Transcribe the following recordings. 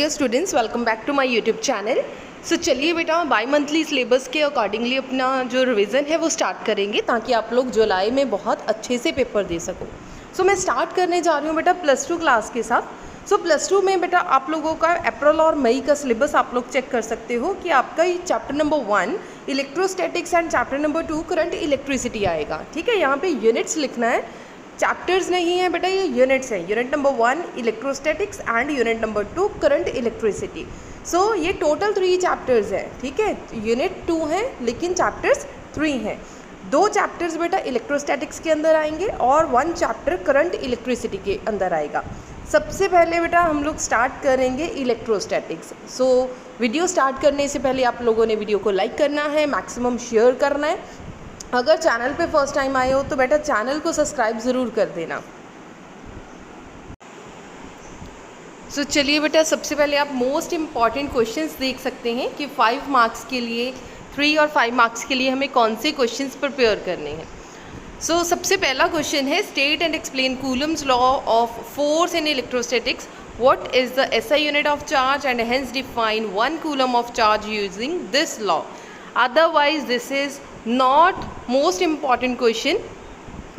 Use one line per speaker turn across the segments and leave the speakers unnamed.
Dear students, welcome back to my YouTube channel. So चलिए बेटा, bi monthly syllabus के accordingly अपना जो रिवीजन है वो स्टार्ट करेंगे ताकि आप लोग जुलाई में बहुत अच्छे से पेपर दे सको। सो मैं स्टार्ट करने जा रही हूँ बेटा +2 क्लास के साथ। सो +2 में बेटा आप लोगों का अप्रैल और मई का सिलेबस आप लोग चेक कर सकते हो कि आपका ये chapter number 1 electrostatics and chapter number 2 current electricity आएगा। ठीक है, यहाँ पे यूनिट्स लिखना है, चैप्टर्स नहीं है बेटा, ये यूनिट्स हैं। Unit number 1 electrostatics and unit number 2 current electricity. So ये टोटल 3 चैप्टर्स हैं। ठीक है, यूनिट 2 है लेकिन चैप्टर्स 3 हैं। 2 चैप्टर्स बेटा इलेक्ट्रोस्टैटिक्स के अंदर आएंगे और 1 चैप्टर करंट इलेक्ट्रिसिटी के अंदर आएगा। सबसे पहले बेटा हम लोग स्टार्ट करेंगे इलेक्ट्रोस्टैटिक्स। सो वीडियो स्टार्ट करने से पहले आप लोगों ने वीडियो को लाइक करना है, मैक्सिमम शेयर करना है। अगर चैनल पे फर्स्ट टाइम आए हो तो बेटा चैनल को सब्सक्राइब ज़रूर कर देना। सो चलिए बेटा, सबसे पहले आप मोस्ट इम्पॉर्टेंट क्वेश्चंस देख सकते हैं कि 5 मार्क्स के लिए 3 और 5 मार्क्स के लिए हमें कौन से क्वेश्चंस प्रिपेयर करने हैं। सो सबसे पहला क्वेश्चन है, state and explain Coulomb's law of force in electrostatics. What is the SI unit of charge and hence define 1 coulomb of charge using this law. Otherwise this is not most important question,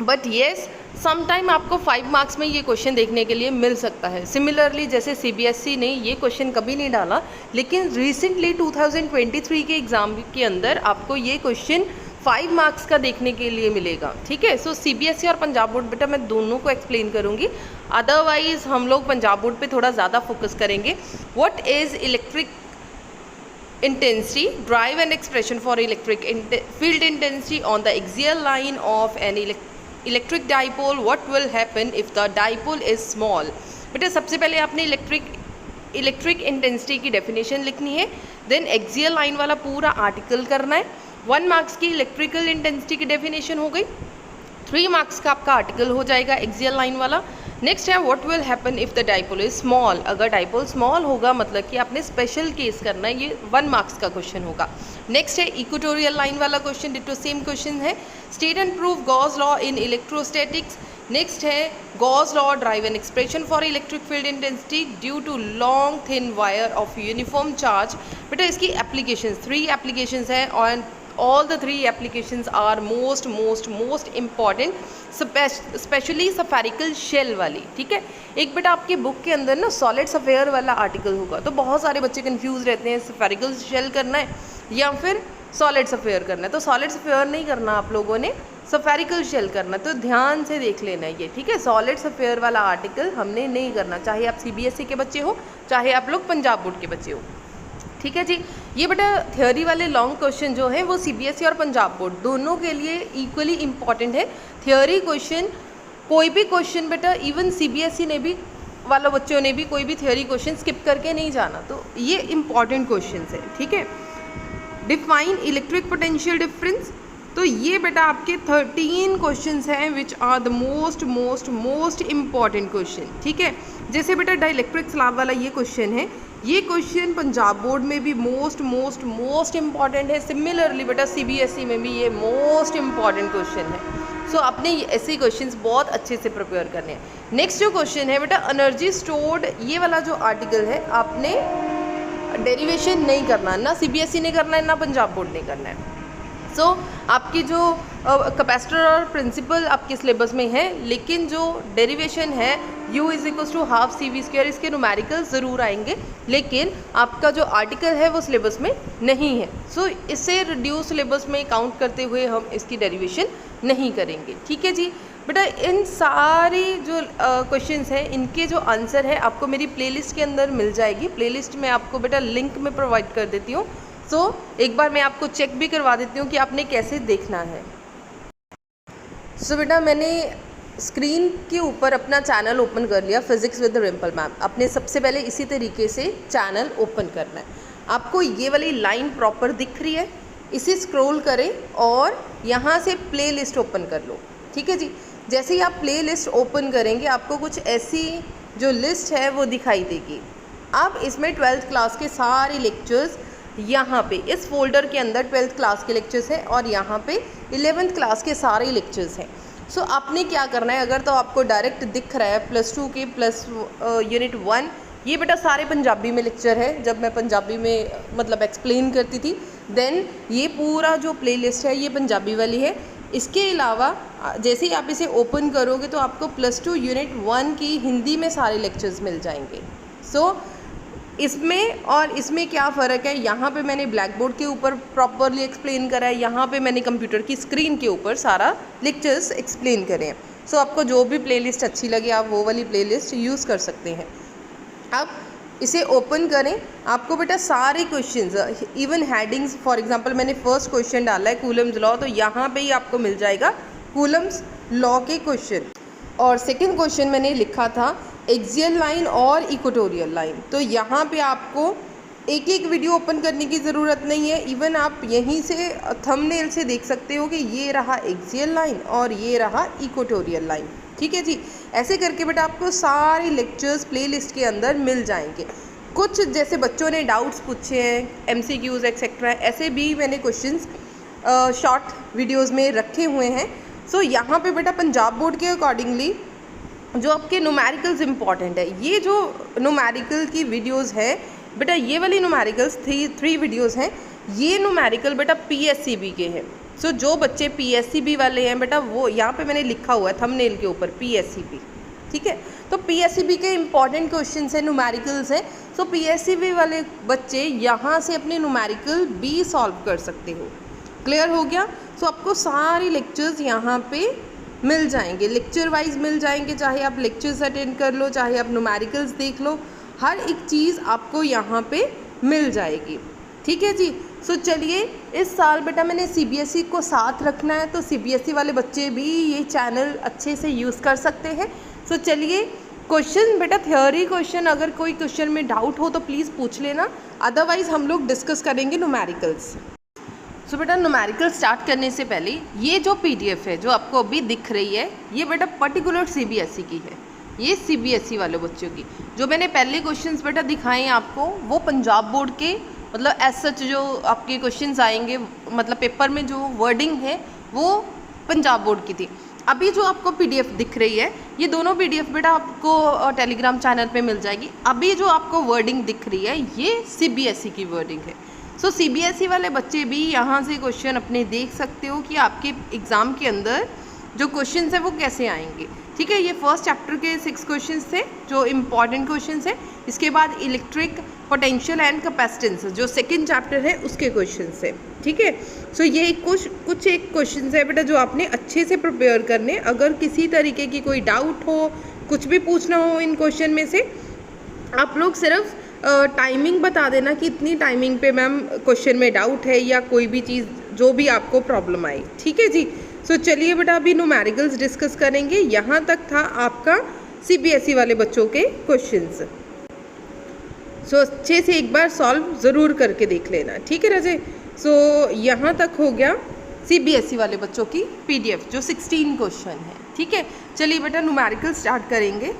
but yes sometime आपको 5 marks में ये question देखने के लिए मिल सकता है। Similarly जैसे CBSE ने ये क्वेश्चन कभी नहीं डाला, लेकिन रिसेंटली 2023 के एग्ज़ाम के अंदर आपको ये क्वेश्चन 5 मार्क्स का देखने के लिए मिलेगा। ठीक है, सो सीबीएसई और पंजाब बोर्ड बेटा मैं दोनों को एक्सप्लेन करूँगी, अदरवाइज हम लोग पंजाब बोर्ड पे थोड़ा ज़्यादा फोकस करेंगे। What is electric intensity, drive and expression for electric field intensity on the axial line of an electric dipole. What will happen if the dipole is small? बेटा सबसे पहले आपने इलेक्ट्रिक इंटेंसिटी की definition लिखनी है, then axial line वाला पूरा article करना है। 1 मार्क्स की इलेक्ट्रिकल इंटेंसिटी की डेफिनेशन हो गई, 3 मार्क्स का आपका आर्टिकल हो जाएगा एक्सियल लाइन वाला। नेक्स्ट है what will happen if the dipole is small. अगर डाइपोल स्मॉल होगा मतलब कि आपने स्पेशल केस करना है, ये 1 मार्क्स का क्वेश्चन होगा। नेक्स्ट है इक्वेटोरियल लाइन वाला क्वेश्चन, डिटो सेम क्वेश्चन है। State and prove Gauss law in electrostatics. Next है Gauss law derive an expression for electric field intensity due to long thin wire of uniform charge. बेटा इसकी application 3 applications हैं और all the 3 applications are most important, specially spherical shell वाली। ठीक है, एक बेटा आपके बुक के अंदर ना सॉलिड सफेयर वाला आर्टिकल होगा, तो बहुत सारे बच्चे कंफ्यूज रहते हैं सफेरिकल शेल करना है या फिर सॉलिड सफेयर करना है। तो सॉलिड सफेयर नहीं करना आप लोगों ने, सफेरिकल शेल करना, तो ध्यान से देख लेना ये। ठीक है, सॉलिड सफेयर वाला आर्टिकल हमने नहीं करना, चाहे आप सीबीएसई के बच्चे हो चाहे आप लोग पंजाब बोर्ड के बच्चे हो। ठीक है जी, ये बेटा थ्योरी वाले लॉन्ग क्वेश्चन जो हैं वो सीबीएसई और पंजाब बोर्ड दोनों के लिए इक्वली इम्पॉर्टेंट है। थ्योरी क्वेश्चन, कोई भी क्वेश्चन बेटा इवन सीबीएसई ने भी वालों बच्चों ने भी कोई भी थ्योरी क्वेश्चन स्किप करके नहीं जाना, तो ये इम्पॉर्टेंट क्वेश्चन है। ठीक है, डिफाइन इलेक्ट्रिक पोटेंशियल डिफरेंस, तो ये बेटा आपके 13 क्वेश्चंस हैं which are the most important question. ठीक है, जैसे बेटा डाइलेक्ट्रिक स्लैब वाला ये क्वेश्चन है, ये क्वेश्चन पंजाब बोर्ड में भी मोस्ट इम्पॉर्टेंट है। सिमिलरली बेटा सीबीएसई में भी ये मोस्ट इम्पॉर्टेंट क्वेश्चन है। सो आपने ऐसे क्वेश्चंस बहुत अच्छे से प्रिपेयर करने हैं। नेक्स्ट जो क्वेश्चन है बेटा एनर्जी स्टोर्ड, ये वाला जो आर्टिकल है आपने डेरिवेशन नहीं करना, ना सीबीएसई ने करना है ना पंजाब बोर्ड ने करना है। सो आपकी जो कैपेसिटर और प्रिंसिपल आपके सिलेबस में है, लेकिन जो डेरिवेशन है U = ½ CV², इसके न्यूमेरिकल ज़रूर आएंगे, लेकिन आपका जो आर्टिकल है वो सिलेबस में नहीं है। सो इससे रिड्यूस सिलेबस में काउंट करते हुए हम इसकी डेरिवेशन नहीं करेंगे। ठीक है जी बेटा, इन सारी जो क्वेश्चंस हैं इनके जो आंसर है आपको मेरी प्लेलिस्ट के अंदर मिल जाएगी। प्लेलिस्ट में आपको बेटा लिंक में प्रोवाइड कर देती हूँ। सो एक बार मैं आपको चेक भी करवा देती हूँ कि आपने कैसे देखना है। सो बेटा मैंने स्क्रीन के ऊपर अपना चैनल ओपन कर लिया, फिज़िक्स विद रिम्पल मैम। आपने सबसे पहले इसी तरीके से चैनल ओपन करना है। आपको ये वाली लाइन प्रॉपर दिख रही है, इसे स्क्रॉल करें और यहाँ से प्ले लिस्ट ओपन कर लो। ठीक है जी, जैसे ही आप प्ले लिस्ट ओपन करेंगे आपको कुछ ऐसी जो लिस्ट है वो दिखाई देगी। अब इसमें 12th क्लास के सारे लेक्चर्स यहाँ पे इस फोल्डर के अंदर 12th क्लास के लेक्चर्स हैं और यहाँ पे 11th क्लास के सारे लेक्चर्स हैं। सो आपने क्या करना है, अगर तो आपको डायरेक्ट दिख रहा है +2 के प्लस यूनिट 1 ये बेटा सारे पंजाबी में लेक्चर है, जब मैं पंजाबी में मतलब एक्सप्लेन करती थी। देन ये पूरा जो प्लेलिस्ट है ये पंजाबी वाली है। इसके अलावा जैसे ही आप इसे ओपन करोगे तो आपको +2 यूनिट 1 की हिंदी में सारे लेक्चर्स मिल जाएंगे। सो इसमें और इसमें क्या फ़र्क है, यहाँ पे मैंने ब्लैक बोर्ड के ऊपर प्रॉपरली एक्सप्लेन करा है, यहाँ पे मैंने कंप्यूटर की स्क्रीन के ऊपर सारा लेक्चर्स एक्सप्लेन करे हैं। सो आपको जो भी प्लेलिस्ट अच्छी लगे आप वो वाली प्लेलिस्ट यूज़ कर सकते हैं। अब इसे ओपन करें, आपको बेटा सारे questions even headings, for example मैंने फर्स्ट क्वेश्चन डाला है कूलम्स लॉ, तो यहाँ पे ही आपको मिल जाएगा कूलम्स लॉ के क्वेश्चन। और सेकंड क्वेश्चन मैंने लिखा था एक्सियल लाइन और इक्वेटोरियल लाइन, तो यहाँ पे आपको एक एक वीडियो ओपन करने की ज़रूरत नहीं है। इवन आप यहीं से थंबनेल से देख सकते हो कि ये रहा एक्सियल लाइन और ये रहा इक्वेटोरियल लाइन। ठीक है जी, ऐसे करके बेटा आपको सारे लेक्चर्स प्लेलिस्ट के अंदर मिल जाएंगे। कुछ जैसे बच्चों ने डाउट्स पूछे हैं, MCQs एक्सेट्रा, ऐसे भी मैंने क्वेश्चंस शॉर्ट वीडियोस में रखे हुए हैं। सो यहाँ पे बेटा पंजाब बोर्ड के अकॉर्डिंगली जो आपके न्यूमेरिकल्स इंपॉर्टेंट है, ये जो न्यूमेरिकल की वीडियोस है बेटा, ये वाली न्यूमेरिकल्स 3 वीडियोस हैं, ये न्यूमेरिकल बेटा PSCB के हैं। सो जो बच्चे PSCB वाले हैं बेटा, वो यहाँ पे मैंने लिखा हुआ है थंबनेल के ऊपर PSCB, ठीक है। तो PSCB के इंपॉर्टेंट क्वेश्चन हैं, न्यूमेरिकल्स हैं। सो PSCB वाले बच्चे यहाँ से अपने न्यूमेरिकल भी सॉल्व कर सकते हो। क्लियर हो गया। सो आपको सारी लेक्चर्स यहाँ पे मिल जाएंगे, लेक्चर वाइज मिल जाएंगे, चाहे आप लेक्चर्स अटेंड कर लो, चाहे आप न्यूमेरिकल्स देख लो, हर एक चीज़ आपको यहाँ पे मिल जाएगी। ठीक है जी। सो चलिए, इस साल बेटा मैंने CBSE को साथ रखना है, तो CBSE वाले बच्चे भी ये चैनल अच्छे से यूज़ कर सकते हैं। सो चलिए, क्वेश्चन बेटा थ्योरी क्वेश्चन, अगर कोई क्वेश्चन में डाउट हो तो प्लीज़ पूछ लेना, अदरवाइज़ हम लोग डिस्कस करेंगे न्यूमेरिकल्स। सो बेटा न्यूमेरिकल स्टार्ट करने से पहले ये जो PDF है जो आपको अभी दिख रही है, ये बेटा पर्टिकुलर CBSE की है, ये CBSE वाले बच्चों की। जो मैंने पहले क्वेश्चंस बेटा दिखाए हैं आपको, वो पंजाब बोर्ड के मतलब एज सच जो आपके क्वेश्चंस आएंगे, मतलब पेपर में जो वर्डिंग है वो पंजाब बोर्ड की थी। अभी जो आपको PDF दिख रही है, ये दोनों PDF बेटा आपको टेलीग्राम चैनल पे मिल जाएगी। अभी जो आपको वर्डिंग दिख रही है ये CBSE की वर्डिंग है। सो CBSE वाले बच्चे भी यहाँ से क्वेश्चन अपने देख सकते हो कि आपके एग्ज़ाम के अंदर जो क्वेश्चंस हैं वो कैसे आएंगे। ठीक है, ये फर्स्ट चैप्टर के 6 क्वेश्चंस थे जो इम्पॉर्टेंट क्वेश्चंस हैं। इसके बाद इलेक्ट्रिक पोटेंशियल एंड कैपेसिटेंस जो सेकंड चैप्टर है उसके क्वेश्चंस है। ठीक है। सो ये कुछ एक क्वेश्चंस है बेटा जो आपने अच्छे से प्रिपेयर करने। अगर किसी तरीके की कोई डाउट हो, कुछ भी पूछना हो इन क्वेश्चन में से, आप लोग सिर्फ टाइमिंग बता देना कि इतनी टाइमिंग पे मैम क्वेश्चन में डाउट है या कोई भी चीज़ जो भी आपको प्रॉब्लम आई। ठीक है जी। सो चलिए बेटा अभी न्यूमेरिकल्स डिस्कस करेंगे। यहाँ तक था आपका CBSE वाले बच्चों के क्वेश्चंस। सो अच्छे से एक बार सॉल्व ज़रूर करके देख लेना, ठीक है राजे। सो यहाँ तक हो गया CBSE वाले बच्चों की PDF जो 16 क्वेश्चन है। ठीक है, चलिए बेटा न्यूमेरिकल स्टार्ट करेंगे।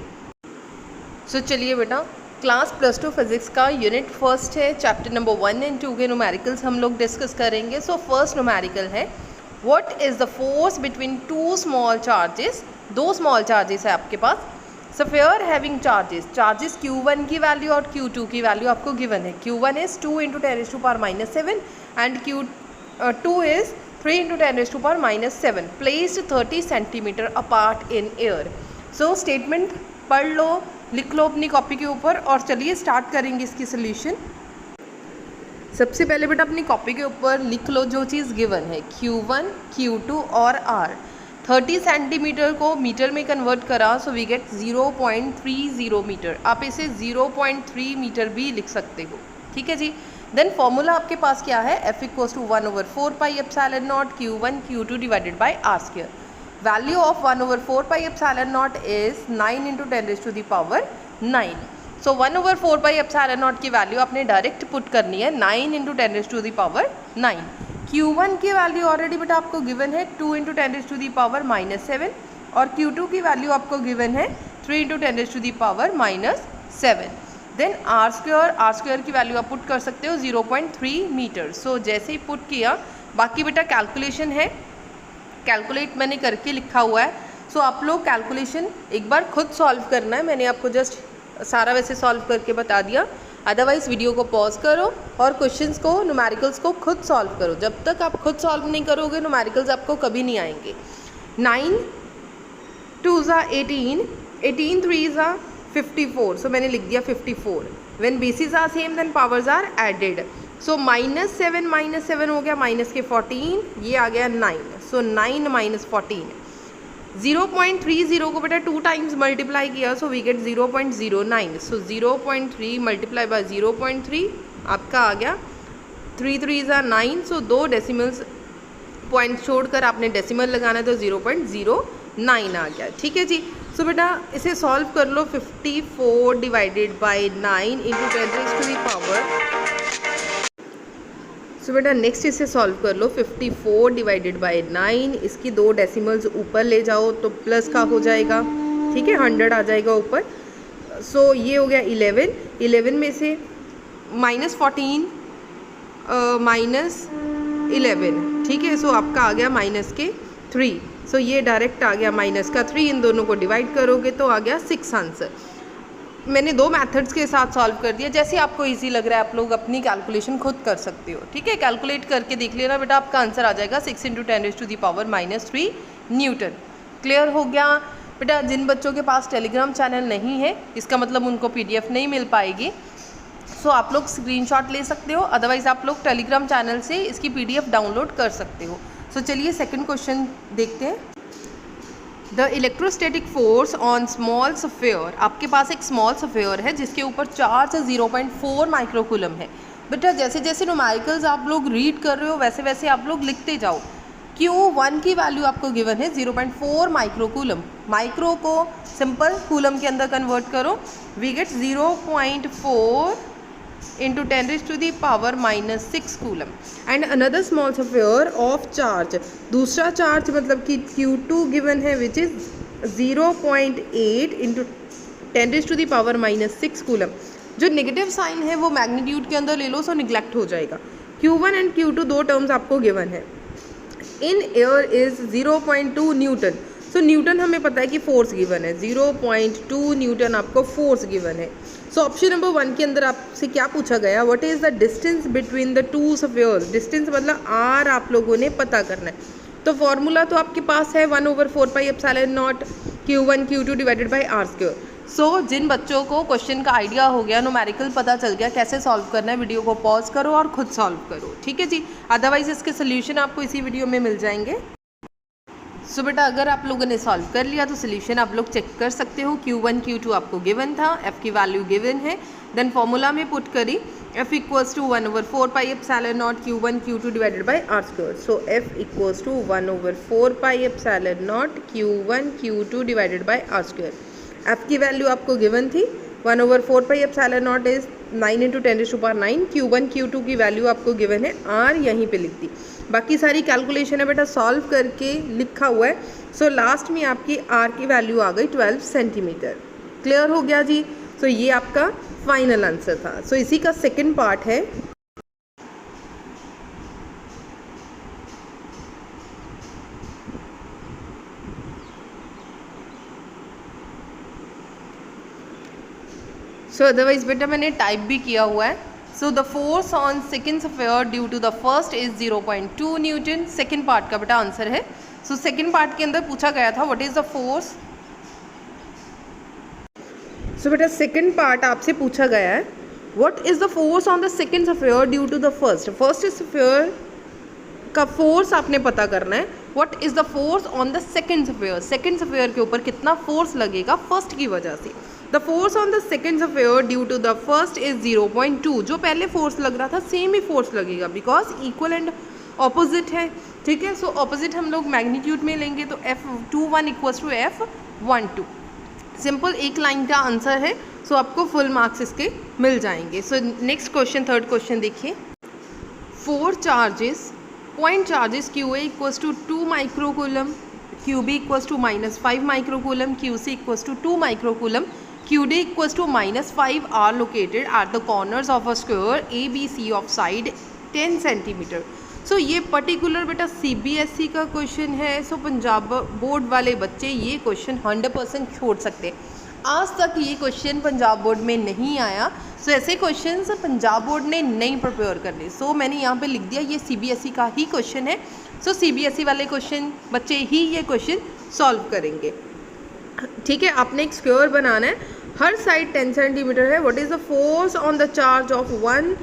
सो चलिए बेटा, क्लास +2 फिजिक्स का यूनिट फर्स्ट है, चैप्टर नंबर 1 एंड 2 के न्यूमेरिकल्स हम लोग डिस्कस करेंगे। सो फर्स्ट न्यूमेरिकल है, what is the force between 2 small charges. 2 small charges है आपके पास, स्फीयर हैविंग चार्जेस Q1 की वैल्यू और Q2 की वैल्यू आपको गिवन है। Q1 is 2 × 10⁻⁷ and Q2 is 3 × 10⁻⁷ placed 30 centimetre apart in air. So statement पढ़ लो, लिख लो अपनी कॉपी के ऊपर और चलिए स्टार्ट करेंगे इसकी सोल्यूशन। सबसे पहले बेटा अपनी कॉपी के ऊपर लिख लो जो चीज़ गिवन है, Q1, Q2 और R। 30 सेंटीमीटर को मीटर में कन्वर्ट करा, सो वी गेट 0.30 मीटर। आप इसे 0.3 मीटर भी लिख सकते हो। ठीक है जी। देन फॉर्मूला आपके पास क्या है, F = 1/4πε0 Q1 Q2 divided by R²। Value of 1/4πε0 is 9 × 10⁻⁹। So 1/4πε0 की वैल्यू आपने डायरेक्ट पुट करनी है 9 × 10⁻⁹। Q1 की वैल्यू ऑलरेडी बेटा आपको गिवन है 2 × 10⁻⁷ और Q2 की वैल्यू आपको गिवन है 3 × 10⁻⁷। देन R² की वैल्यू आप पुट कर सकते हो 0.3 मीटर। सो जैसे ही पुट किया, बाकी बेटा कैलकुलेशन है, कैलकुलेट मैंने करके लिखा हुआ है। सो आप लोग कैलकुलेशन एक बार खुद सॉल्व करना है, मैंने आपको जस्ट सारा वैसे सॉल्व करके बता दिया, अदरवाइज़ वीडियो को पॉज करो और क्वेश्चंस को, न्यूमेरिकल्स को खुद सॉल्व करो। जब तक आप खुद सॉल्व नहीं करोगे न्यूमेरिकल्स आपको कभी नहीं आएंगे। 9 2 ज़ा 18, 18 3 ज़ा 54, सो मैंने लिख दिया 54। When basis are same then powers are added, so -7 हो गया, माइनस के 14, ये आ गया 9, सो 9 माइनस 14। 0.30 को बेटा 2 टाइम्स मल्टीप्लाई किया, सो वी गेट 0.09, सो 0.3 मल्टीप्लाई बाय 0.3 आपका आ गया 3 3 ज़ा 9, सो 2 डेसिमल्स पॉइंट छोड़कर आपने डेसिमल लगाना है तो 0.09 आ गया। ठीक है जी। सो बेटा इसे सॉल्व कर लो। 54 डिवाइडेड बाय 9 इंटू 10⁻⁴। सो बेटा नेक्स्ट इसे सॉल्व कर लो। 54 डिवाइडेड बाय 9, इसकी 2 डेसिमल्स ऊपर ले जाओ तो प्लस का हो जाएगा, ठीक है, 100 आ जाएगा ऊपर। सो ये हो गया 11, 11 में से -14 -11, ठीक है, सो आपका आ गया -3, सो ये डायरेक्ट आ गया -3, इन दोनों को डिवाइड करोगे तो आ गया 6 आंसर। मैंने 2 मेथड्स के साथ सॉल्व कर दिया, जैसे आपको इजी लग रहा है आप लोग अपनी कैलकुलेशन खुद कर सकते हो, ठीक है। कैलकुलेट करके देख लेना बेटा, आपका आंसर आ जाएगा 6 × 10⁻³ न्यूटन। क्लियर हो गया बेटा। जिन बच्चों के पास टेलीग्राम चैनल नहीं है, इसका मतलब उनको PDF नहीं मिल पाएगी, सो आप लोग स्क्रीनशॉट ले सकते हो, अदरवाइज़ आप लोग टेलीग्राम चैनल से इसकी PDF डाउनलोड कर सकते हो। सो चलिए सेकंड क्वेश्चन देखते हैं। The electrostatic force on small sphere, आपके पास एक स्मॉल स्फीयर है जिसके ऊपर चार्ज 0.4 माइक्रोकूलम है। बेटा जैसे जैसे न्यूमेरिकल्स आप लोग रीड कर रहे हो वैसे वैसे आप लोग लिखते जाओ। Q1 की वैल्यू आपको गिवन है 0.4 माइक्रोकूलम, माइक्रो को सिंपल कूलम के अंदर कन्वर्ट करो, we get 0.4 into 10⁻⁻6 coulomb. And another small sphere of charge, दूसरा चार्ज मतलब कि Q2 गिवन है विच इज़ 0.8 into 10⁻⁻6 कूलम। जो नेगेटिव साइन है वो मैग्नीट्यूड के अंदर ले लो, सो निगलेक्ट हो जाएगा। Q1 एंड Q2 2 टर्म्स आपको गिवन है। In air is 0.2 Newton, so Newton हमें पता है कि फोर्स गिवन है, 0.2 न्यूटन आपको फोर्स गिवन है। सो ऑप्शन नंबर 1 के अंदर आपसे क्या पूछा गया, what is the distance between the 2 spheres. Distance मतलब R आप लोगों ने पता करना है, तो फॉर्मूला तो आपके पास है 1/4πε0 Q1 Q2 divided by R²। सो जिन बच्चों को क्वेश्चन का आइडिया हो गया, न्यूमेरिकल पता चल गया कैसे सॉल्व करना है, वीडियो को पॉज करो और खुद सॉल्व करो, ठीक है जी। अदरवाइज इसके सोल्यूशन आपको इसी वीडियो में मिल जाएंगे। सो बेटा अगर आप लोगों ने सॉल्व कर लिया तो सोल्यूशन आप लोग चेक कर सकते हो। Q1 Q2 आपको गिवन था, F की वैल्यू गिवन है, देन फॉर्मूला में पुट करी F = 1/4πε0 Q1 Q2 divided by R²। So F = 1/4πε0 Q1 Q2 divided by R²। F की वैल्यू आपको गिवन थी 1/4πε0 इज 9 × 10⁻⁹। Q1 Q2 की वैल्यू आपको गिवन है, R यहीं पे लिख दी। बाकी सारी कैलकुलेशन है बेटा सॉल्व करके लिखा हुआ है। सो लास्ट में आपकी R की वैल्यू आ गई 12 सेंटीमीटर। क्लियर हो गया जी। सो ये आपका फाइनल आंसर था। सो इसी का सेकंड पार्ट है। सो अदरवाइज बेटा मैंने टाइप भी किया हुआ है। So the force on second sphere due to the first is 0.2 newton. Second part का बेटा आंसर है। सो सेकेंड पार्ट के अंदर पूछा गया था what is the force. So बेटा सेकेंड पार्ट आपसे पूछा गया है what is the force on the second sphere due to the first. First sphere का फोर्स आपने पता करना है। What is the force on the second sphere, second sphere के ऊपर कितना फोर्स लगेगा फर्स्ट की वजह से। The force on the second sphere due to the first is 0.2। जो पहले फोर्स लग रहा था सेम ही फोर्स लगेगा बिकॉज इक्वल एंड ऑपोजिट है, ठीक है। सो ऑपोजिट हम लोग मैग्नीट्यूड में लेंगे तो F21 = F12। सिंपल एक लाइन का आंसर है। सो आपको फुल मार्क्स इसके मिल जाएंगे। So next question, third question देखिए। 4 charges, point charges QA = 2 microcoulomb, QB = -5 microcoulomb, QC = 2 microcoulomb, QD = -5 are located at the corners of a square ABC of side 10 cm। सो ये particular बेटा CBSE का question है। सो Punjab board वाले बच्चे ये question 100% छोड़ सकते हैं। आज तक ये क्वेश्चन पंजाब बोर्ड में नहीं आया। सो ऐसे क्वेश्चंस पंजाब बोर्ड ने नहीं प्रिपेयर करने। सो मैंने यहाँ पे लिख दिया ये CBSE का ही क्वेश्चन है। सो CBSE वाले क्वेश्चन बच्चे ही ये क्वेश्चन सॉल्व करेंगे। ठीक है, आपने एक स्क्वायर बनाना है, हर साइड 10 सेंटीमीटर है। What is the force on the charge of 1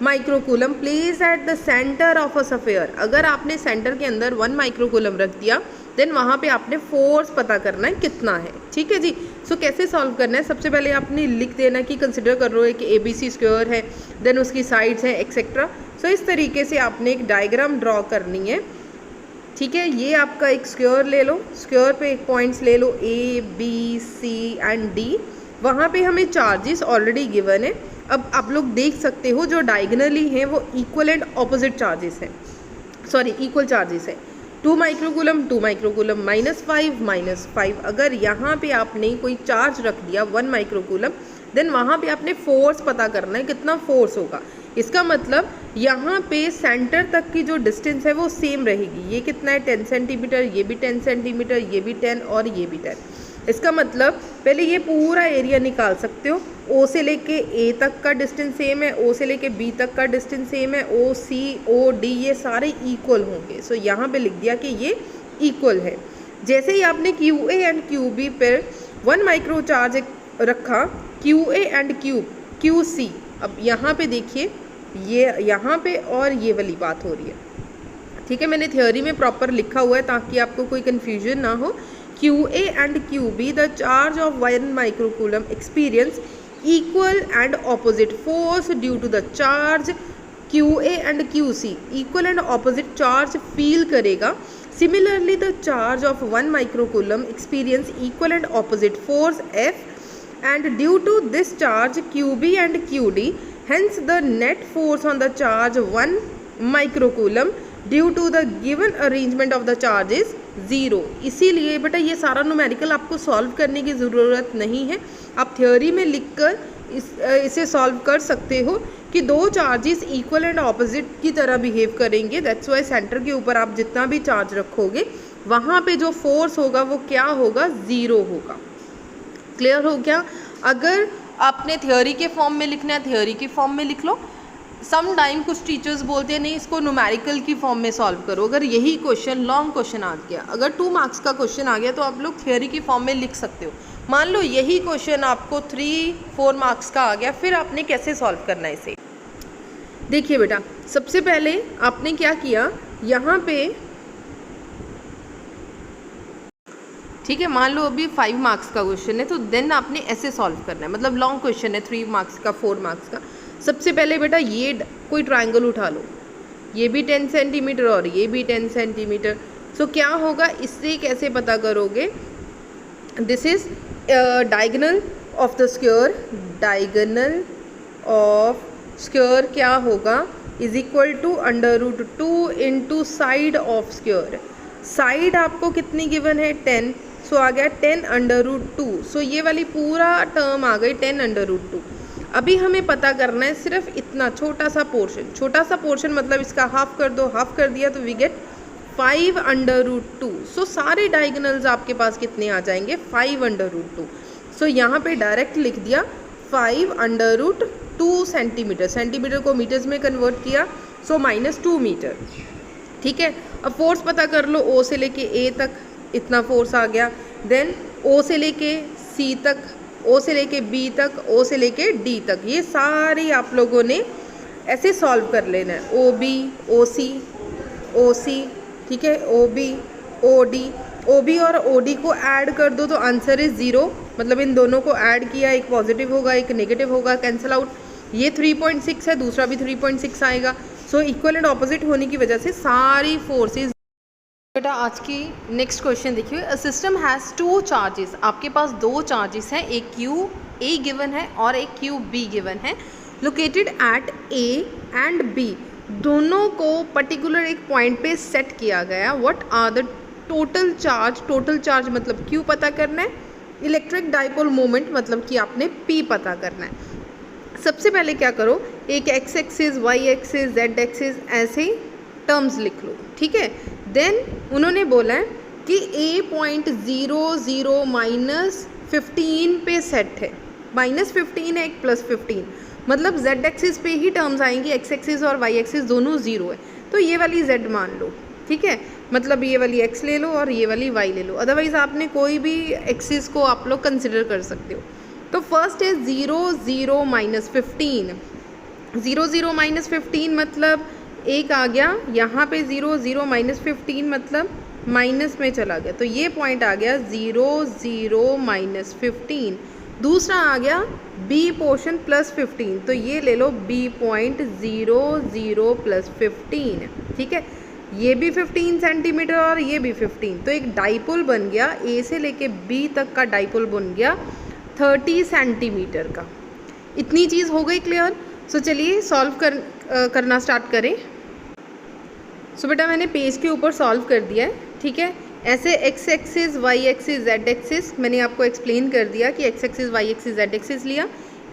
microcoulomb place at the centre of a sphere. अगर आपने सेंटर के अंदर 1 माइक्रोकूलम रख दिया देन वहाँ पे आपने फोर्स पता करना है कितना है। ठीक है जी। सो कैसे सॉल्व करना है, सबसे पहले आपने लिख देना कि कंसिडर कर रहे हो कि ABC स्क्वायर है, देन उसकी साइड्स हैं एक्सेट्रा। सो इस तरीके से आपने एक डायग्राम ड्रॉ करनी है। ठीक है, ये आपका एक स्क्वायर ले लो, स्क्वायर पे एक पॉइंट्स ले लो A, B, C and D। वहाँ पे हमें चार्जेस ऑलरेडी गिवन है। अब आप लोग देख सकते हो जो डायगनली हैं वो इक्वल एंड ऑपोजिट चार्जेस हैं, सॉरी इक्वल चार्जेस है। 2 माइक्रोकूलम -5 अगर यहाँ पे आपने कोई चार्ज रख दिया 1 माइक्रोकूलम देन वहाँ पे आपने फोर्स पता करना है कितना फोर्स होगा। इसका मतलब यहाँ पे सेंटर तक की जो डिस्टेंस है वो सेम रहेगी। ये कितना है 10 सेंटीमीटर, ये भी 10 सेंटीमीटर, ये भी 10 और ये भी 10। इसका मतलब पहले ये पूरा एरिया निकाल सकते हो। O से लेके A तक का डिस्टेंस सेम है, O से लेके B तक का डिस्टेंस सेम है, OC, OD ये सारे इक्वल होंगे। सो यहाँ पे लिख दिया कि ये इक्वल है। जैसे ही आपने QA एंड QB पर 1 माइक्रो चार्ज रखा, QA एंड QC, अब यहाँ पे देखिए ये यहाँ पे और ये वाली बात हो रही है। ठीक है, मैंने थ्योरी में प्रॉपर लिखा हुआ है ताकि आपको कोई कन्फ्यूजन ना हो। QA and QB, the charge of 1 microcoulomb experience equal and opposite force due to the charge। QA and QC equal and opposite charge feel करेगा। Similarly, the charge of 1 microcoulomb experience equal and opposite force F, and due to this charge QB and QD, hence the net force on the charge 1 microcoulomb due to the given arrangement of the charge is 0। इसीलिए बेटा ये सारा numerical आपको solve करने की ज़रूरत नहीं है, आप थ्योरी में लिखकर इसे सॉल्व कर सकते हो कि दो चार्जेस इक्वल एंड ऑपोजिट की तरह बिहेव करेंगे। दैट्स वाई सेंटर के ऊपर आप जितना भी चार्ज रखोगे वहाँ पे जो फोर्स होगा वो क्या होगा, 0 होगा। क्लियर हो गया। अगर आपने थ्योरी के फॉर्म में लिखना है थ्योरी के फॉर्म में लिख लो। सम टाइम कुछ टीचर्स बोलते हैं नहीं इसको न्यूमेरिकल की फॉर्म में सॉल्व करो। अगर यही क्वेश्चन लॉन्ग क्वेश्चन आ गया, अगर 2 मार्क्स का क्वेश्चन आ गया तो आप लोग थ्योरी की फॉर्म में लिख सकते हो। मान लो यही क्वेश्चन आपको 3-4 मार्क्स का आ गया, फिर आपने कैसे सॉल्व करना है इसे। देखिए बेटा, सबसे पहले आपने क्या किया, यहाँ पे ठीक है, मान लो अभी 5 मार्क्स का क्वेश्चन है तो देन आपने ऐसे सॉल्व करना है। मतलब लॉन्ग क्वेश्चन है 3 मार्क्स का 4 मार्क्स का। सबसे पहले बेटा ये कोई ट्रायंगल उठा लो, ये भी 10 सेंटीमीटर और ये भी 10 सेंटीमीटर। सो क्या होगा, इससे कैसे पता करोगे, this is diagonal of the square. Diagonal of square क्या होगा, is equal to √2 into side of square. Side आपको कितनी गिवन है 10, सो आ गया 10√2। सो ये वाली पूरा टर्म आ गई 10√2। अभी हमें पता करना है सिर्फ इतना छोटा सा पोर्शन। छोटा सा पोर्शन मतलब इसका हाफ कर दो, हाफ कर दिया तो वी गेट 5√2। सो सारे डायगोनल्स आपके पास कितने आ जाएंगे, 5√2। सो यहाँ पे डायरेक्ट लिख दिया 5√2 सेंटीमीटर। सेंटीमीटर को मीटर्स में कन्वर्ट किया, सो -2 मीटर। ठीक है, अब फोर्स पता कर लो, O से लेके A तक इतना फोर्स आ गया, देन O से लेके C तक, O से लेके B तक, O से लेके D तक। ये सारी आप लोगों ने ऐसे सॉल्व कर लेना है। OB, OC, OC, ठीक है, OB, OD, OB और OD को ऐड कर दो तो आंसर इज 0। मतलब इन दोनों को ऐड किया, एक पॉजिटिव होगा एक नेगेटिव होगा, कैंसिल आउट। ये 3.6 है, दूसरा भी 3.6 आएगा। सो इक्वल एंड ऑपोजिट होने की वजह से सारी फोर्सेस। बेटा आज की नेक्स्ट क्वेश्चन देखिए, अ सिस्टम हैज़ 2 चार्जेस। आपके पास 2 चार्जेस हैं, एक QA गिवन है और एक QB गिवन है, located at A and B। दोनों को पर्टिकुलर एक पॉइंट पे सेट किया गया। What are the total charge. Total charge मतलब Q पता करना है, इलेक्ट्रिक डाइपोल मोमेंट मतलब कि आपने P पता करना है। सबसे पहले क्या करो, एक x axis, y axis, z axis ऐसे टर्म्स लिख लो। ठीक है, देन उन्होंने बोला है कि A.00
15 पे सेट है, -15 है, एक +15, मतलब z एक्सिस पे ही टर्म्स आएंगी, x एक्सिस और y एक्सिस दोनों 0 है, तो ये वाली z मान लो, ठीक है, मतलब ये वाली x ले लो और ये वाली y ले लो, अदरवाइज़ आपने कोई भी एक्सिस को आप लोग कंसिडर कर सकते हो। तो फर्स्ट है 0 0 -15, 0 0 -15 मतलब एक आ गया, यहाँ पे 0 0 -15 मतलब माइनस में चला गया, तो ये पॉइंट आ गया 0 0 -15। दूसरा आ गया b पोर्शन +15, तो ये ले लो b पॉइंट 0 0 +15, ठीक है, ये भी 15 सेंटीमीटर और ये भी 15, तो एक डाइपोल बन गया, a से लेके b तक का डाइपोल बन गया 30 सेंटीमीटर का। इतनी चीज़ हो गई क्लियर। सो चलिए सॉल्व करना स्टार्ट करें। सो बेटा मैंने पेज के ऊपर सॉल्व कर दिया है, ठीक है, ऐसे x axis y axis z axis मैंने आपको एक्सप्लेन कर दिया कि x axis y axis z axis लिया,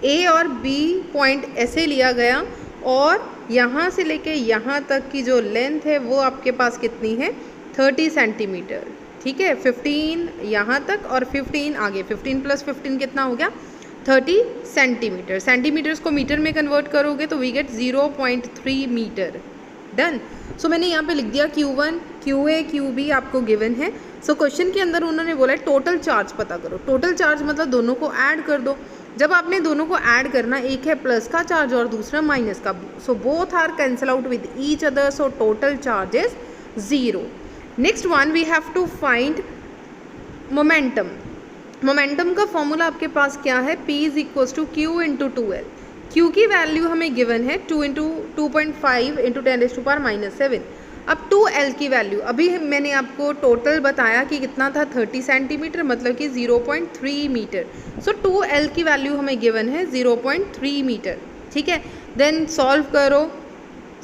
a और b पॉइंट ऐसे लिया गया और यहाँ से लेके यहाँ तक की जो लेंथ है वो आपके पास कितनी है 30 सेंटीमीटर, ठीक है, 15 यहाँ तक और 15 आगे, 15 + 15 कितना हो गया 30 सेंटीमीटर। सेंटीमीटर्स को मीटर में कन्वर्ट करोगे तो वी गेट 0.3 मीटर। डन। सो मैंने यहाँ पे लिख दिया Q1 QA QB आपको गिवन है। सो क्वेश्चन के अंदर उन्होंने बोला है टोटल चार्ज पता करो। टोटल चार्ज मतलब दोनों को ऐड कर दो। जब आपने दोनों को ऐड करना, एक है प्लस का चार्ज और दूसरा माइनस का, so both are cancel out with each other, so total charge is 0। Next one we have to find momentum. Momentum का फॉर्मूला आपके पास क्या है, P = Q × 2L। Q की वैल्यू हमें गिवन है 2 × 2.5 × 10⁻⁷। अब 2L की वैल्यू अभी मैंने आपको टोटल बताया कि कितना था 30 सेंटीमीटर, मतलब कि 0.3 मीटर। सो 2L की वैल्यू हमें गिवन है 0.3 मीटर, ठीक है। देन सॉल्व करो,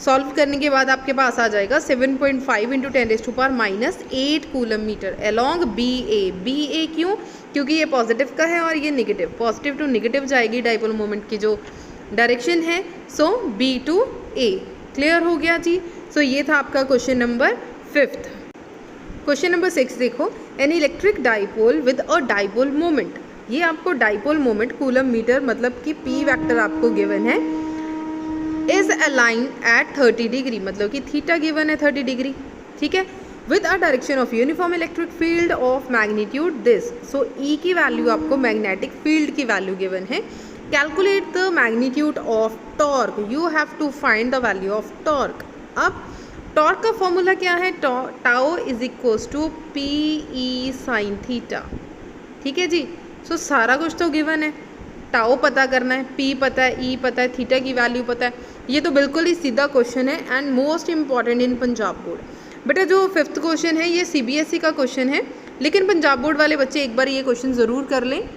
सॉल्व करने के बाद आपके पास आ जाएगा 7.5 × 10⁻⁸ coulomb metre along BA। BA क्यों? क्योंकि ये पॉजिटिव का है और ये नेगेटिव, पॉजिटिव टू नेगेटिव जाएगी डाइपोल मोमेंट की जो डायरेक्शन है। सो B to A। क्लियर हो गया जी। सो ये था आपका क्वेश्चन नंबर 5। क्वेश्चन नंबर 6 देखो, an electric dipole with a dipole moment. ये आपको डाइपोल मोमेंट कूलम मीटर मतलब कि P वेक्टर आपको गिवन है, इज अलाइन एट 30 डिग्री, मतलब कि थीटा गिवन है 30 डिग्री, ठीक है, with a direction of uniform electric field of magnitude this. So E की वैल्यू आपको मैग्नेटिक फील्ड की वैल्यू गिवन है। Calculate the magnitude of torque, you have to find the value of torque. अब torque का formula क्या है, tau = PE sin theta, ठीक है जी। सो सारा कुछ तो गिवन है, टाउ पता करना है, P पता है, E पता है, थीटा की वैल्यू पता है। ये तो बिल्कुल ही सीधा क्वेश्चन है and most important in Punjab board. बेटा जो 5th क्वेश्चन है ये CBSE का क्वेश्चन है, लेकिन पंजाब बोर्ड वाले बच्चे एक बार ये क्वेश्चन ज़रूर कर लें,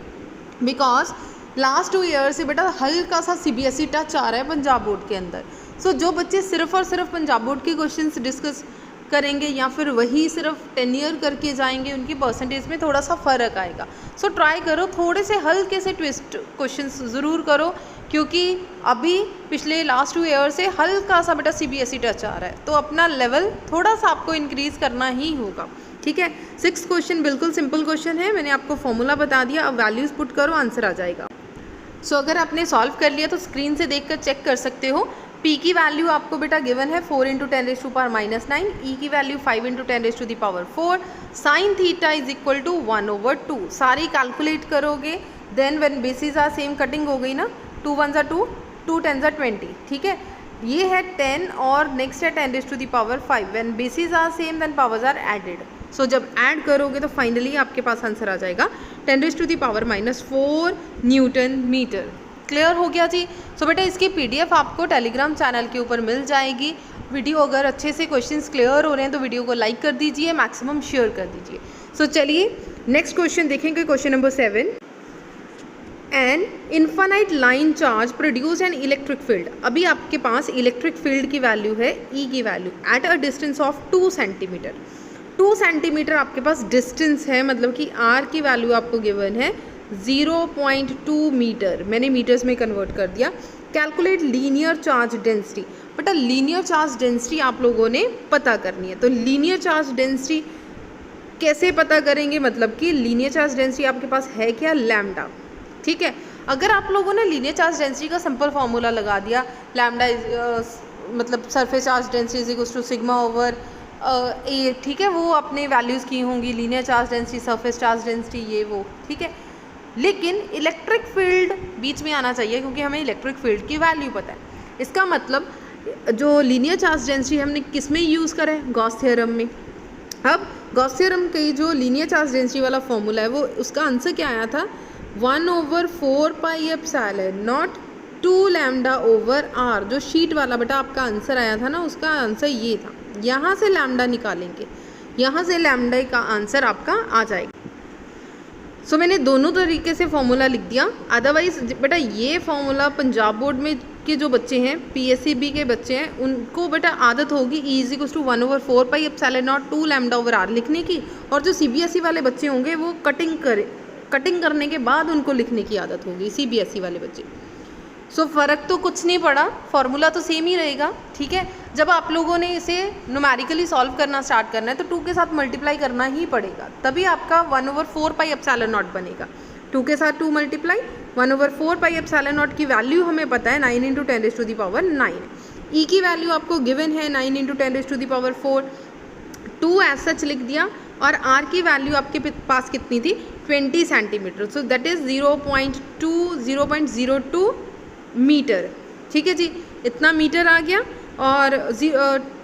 बिकॉज लास्ट 2 ईयर से बेटा हल्का सा CBSE टच आ रहा है पंजाब बोर्ड के अंदर। सो जो बच्चे सिर्फ और सिर्फ पंजाब बोर्ड के क्वेश्चंस डिस्कस करेंगे या फिर वही सिर्फ टेन्योर करके जाएंगे, उनकी परसेंटेज में थोड़ा सा फ़र्क आएगा। सो ट्राई करो थोड़े से हल्के से ट्विस्ट क्वेश्चंस ज़रूर करो, क्योंकि अभी पिछले लास्ट 2 ईयर से हल्का सा बेटा CBSE टच आ रहा है, तो अपना लेवल थोड़ा सा आपको इंक्रीज़ करना ही होगा, ठीक है। 6th क्वेश्चन बिल्कुल सिंपल क्वेश्चन है, मैंने आपको फॉर्मूला बता दिया, अब वैल्यूज़ पुट करो, आंसर आ जाएगा। सो अगर आपने सॉल्व कर लिया तो स्क्रीन से देखकर चेक कर सकते हो। P की वैल्यू आपको बेटा गिवन है 4 × 10⁻⁹, E की value 5 × 10⁴, sine theta is equal to 1/2। सारी कैलकुलेट करोगे, then when basis are same cutting हो गई ना, 2 1s are 2, 2 10s are 20, ठीक है। ये है 10 और नेक्स्ट है 10⁵, when basis are same then powers are added. सो जब ऐड करोगे तो फाइनली आपके पास आंसर आ जाएगा 10⁻⁻4 न्यूटन मीटर। क्लियर हो गया जी। सो बेटा इसकी PDF आपको टेलीग्राम चैनल के ऊपर मिल जाएगी। वीडियो अगर अच्छे से क्वेश्चंस क्लियर हो रहे हैं तो वीडियो को लाइक कर दीजिए, मैक्सिमम शेयर कर दीजिए। सो चलिए नेक्स्ट क्वेश्चन देखेंगे, question number 7। An infinite line charge produce an electric field. अभी आपके पास इलेक्ट्रिक फील्ड की वैल्यू है E की value at a distance of 2 centimetre. 2 centimetre आपके पास डिस्टेंस है, मतलब कि R की वैल्यू आपको गिवन है 0.2 मीटर, मैंने मीटर्स में कन्वर्ट कर दिया। Calculate linear charge density. बेटा लीनियर चार्ज डेंसिटी आप लोगों ने पता करनी है, तो लीनियर चार्ज डेंसिटी कैसे पता करेंगे, मतलब कि लीनियर चार्ज डेंसिटी आपके पास है क्या, लैम्डा। ठीक है, अगर आप लोगों ने लीनियर चार्ज डेंसिटी का सिंपल फार्मूला लगा दिया, लैम्डा मतलब surface charge density is equals to sigma over A, ठीक है, वो अपने वैल्यूज़ की होंगी, linear charge density, surface charge density, ये वो, ठीक है। लेकिन इलेक्ट्रिक फील्ड बीच में आना चाहिए, क्योंकि हमें इलेक्ट्रिक फील्ड की वैल्यू पता है। इसका मतलब जो लीनियर चार्ज डेंसिटी हमने किस में यूज़ करा है, गॉस थ्योरम में। अब गॉस थ्योरम की जो लीनियर चार्ज डेंसिटी वाला फॉर्मूला है, वो उसका आंसर क्या आया था, 1/4 pi epsilon naught 2 lambda over R. जो शीट वाला बेटा आपका आंसर आया था ना, उसका आंसर ये था। यहाँ से लैम्डा निकालेंगे, यहाँ से लैम्डा का आंसर आपका आ जाएगा। सो मैंने दोनों तरीके से फॉर्मूला लिख दिया। अदरवाइज बेटा ये फॉर्मूला पंजाब बोर्ड में के जो बच्चे हैं, PSEB के बच्चे हैं, उनको बेटा आदत होगी is equals to 1/4 pi epsilon naught 2 lambda over R लिखने की, और जो CBSE वाले बच्चे होंगे वो कटिंग करने के बाद उनको लिखने की आदत होगी, CBSE वाले बच्चे। सो फ़र्क तो कुछ नहीं पड़ा, फार्मूला तो सेम ही रहेगा, ठीक है। जब आप लोगों ने इसे न्यूमेरिकली सॉल्व करना स्टार्ट करना है तो 2 के साथ मल्टीप्लाई करना ही पड़ेगा, तभी आपका 1/4 पाई एप्सिलॉन नॉट बनेगा। 2 के साथ 2 मल्टीप्लाई, 1/4 पाई एप्सिलॉन नॉट की वैल्यू हमें पता है 9 × 10⁻⁹। ई की वैल्यू आपको गिवन है 9 × 10⁴, 2 एज सच लिख दिया, और आर की वैल्यू आपके पास कितनी थी, 20 centimetre. So that is 0.02 metre, ठीक है जी, इतना मीटर आ गया, और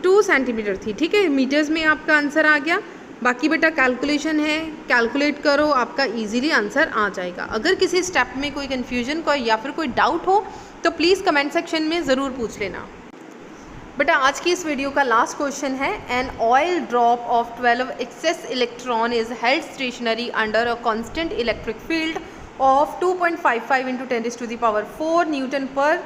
2 सेंटीमीटर थी, ठीक है, मीटर्स में आपका आंसर आ गया। बाकी बेटा कैलकुलेशन है, कैलकुलेट करो, आपका इजीली आंसर आ जाएगा। अगर किसी स्टेप में कोई कन्फ्यूजन कोई या फिर कोई डाउट हो तो प्लीज़ कमेंट सेक्शन में ज़रूर पूछ लेना। बेटा आज की इस वीडियो का लास्ट क्वेश्चन है, an oil drop of 12 excess electron is held stationary under a constant electric field of 2.55 × 10⁴ newton per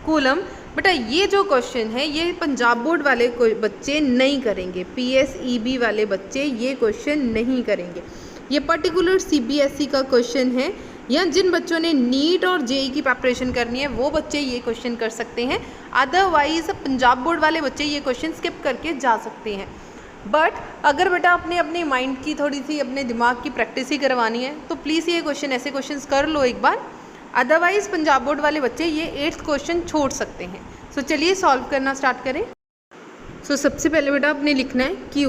coulomb. बेटा ये जो क्वेश्चन है ये पंजाब बोर्ड वाले कोई बच्चे नहीं करेंगे, PSEB वाले बच्चे ये क्वेश्चन नहीं करेंगे। ये पर्टिकुलर CBSE का क्वेश्चन है, या जिन बच्चों ने नीट और JEE की प्रिपरेशन करनी है वो बच्चे ये क्वेश्चन कर सकते हैं। अदरवाइज पंजाब बोर्ड वाले बच्चे ये क्वेश्चन स्किप करके जा सकते हैं। बट अगर बेटा अपने माइंड की थोड़ी सी अपने दिमाग की प्रैक्टिस ही करवानी है तो प्लीज़ ये क्वेश्चन ऐसे क्वेश्चंस कर लो एक बार। अदरवाइज़ पंजाब बोर्ड वाले बच्चे ये 8th क्वेश्चन छोड़ सकते हैं। सो चलिए सॉल्व करना स्टार्ट करें। सो सबसे पहले बेटा आपने लिखना है Q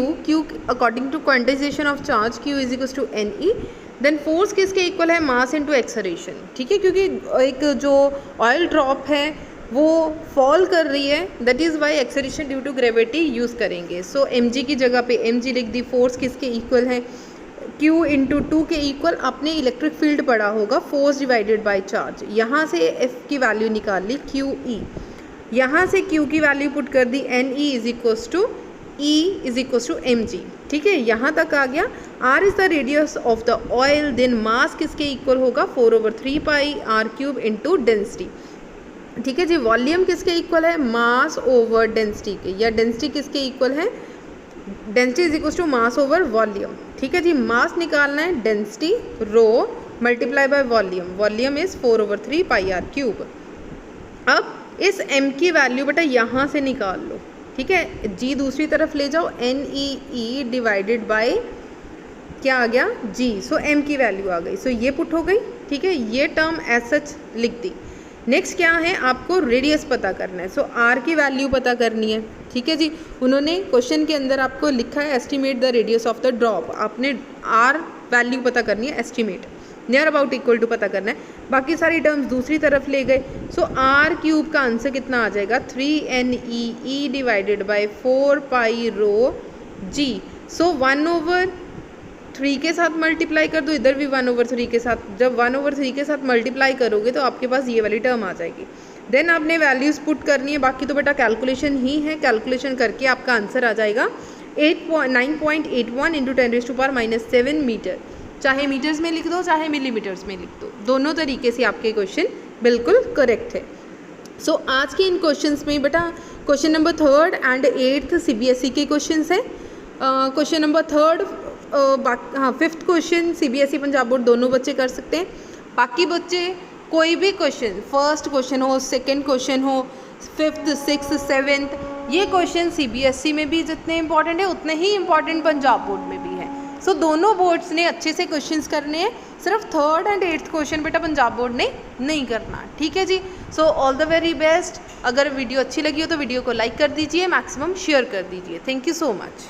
according to quantization of charge Q is equals to NE। Then force किसके इक्वल है, मास इनटू एक्सलरेशन, ठीक है, क्योंकि एक जो ऑयल ड्रॉप है वो फॉल कर रही है, that is Y acceleration due to gravity use करेंगे। सो mg की जगह पे mg लिख दी। फोर्स किसके इक्वल है, Q × 2 के इक्वल आपने इलेक्ट्रिक फील्ड पढ़ा होगा, फोर्स डिवाइडेड बाय चार्ज। यहाँ से F की वैल्यू निकाल ली QE, यहाँ से Q की वैल्यू पुट कर दी, NE is equals to E is equals to mg, ठीक है, यहाँ तक आ गया। R is the radius of the oil, then mass किसके इक्वल होगा, 4/3 पाई r³ इंटू डेंसिटी, ठीक है जी। वॉल्यूम किसके इक्वल है, मास ओवर डेंसिटी के, या डेंसिटी किसके इक्वल है, density is equal to mass over volume, ठीक है जी। मास निकालना है, density rho multiply by volume, volume is 4/3 pi r³। अब इस m की वैल्यू बेटा यहाँ से निकाल लो, ठीक है, g दूसरी तरफ ले जाओ, NEE डिवाइडेड बाय क्या आ गया, g। सो m की वैल्यू आ गई, सो ये पुट हो गई, ठीक है, ये टर्म एज सच लिख दी। नेक्स्ट क्या है, आपको रेडियस पता करना है। सो r की वैल्यू पता करनी है, ठीक है जी। उन्होंने क्वेश्चन के अंदर आपको लिखा है estimate the radius of the drop, आपने r वैल्यू पता करनी है, estimate near about equal to पता करना है। बाकी सारी टर्म्स दूसरी तरफ ले गए। सो r³ का आंसर कितना आ जाएगा, 3NEE divided by 4 pi rho g। So 1/3 के साथ मल्टीप्लाई कर दो, इधर भी 1/3 के साथ, जब 1/3 के साथ मल्टीप्लाई करोगे तो आपके पास ये वाली टर्म आ जाएगी। देन आपने वैल्यूज़ पुट करनी है, बाकी तो बेटा कैलकुलेशन ही है, कैलकुलेशन करके आपका आंसर आ जाएगा 9.81 × 10⁻⁷ मीटर। चाहे मीटर्स में लिख दो चाहे मिलीमीटर्स में लिख दो, दोनों तरीके से आपके क्वेश्चन बिल्कुल करेक्ट है। सो आज के इन क्वेश्चंस में बेटा question number 3rd and 8th CBSE के क्वेश्चंस हैं। Question number 3rd 5th question CBSE Punjab board दोनों बच्चे कर सकते हैं। बाकी बच्चे कोई भी क्वेश्चन, फर्स्ट क्वेश्चन हो, सेकेंड क्वेश्चन हो, 5th 6th 7th, ये क्वेश्चन CBSE में भी जितने इंपॉर्टेंट है उतने ही इंपॉर्टेंट पंजाब बोर्ड में भी है। सो दोनों बोर्ड्स ने अच्छे से क्वेश्चंस करने हैं, सिर्फ 3rd एंड 8th क्वेश्चन बेटा पंजाब बोर्ड ने नहीं करना, ठीक है जी। So all the very best. अगर वीडियो अच्छी लगी हो तो वीडियो को लाइक कर दीजिए, मैक्सिमम शेयर कर दीजिए। Thank you so much.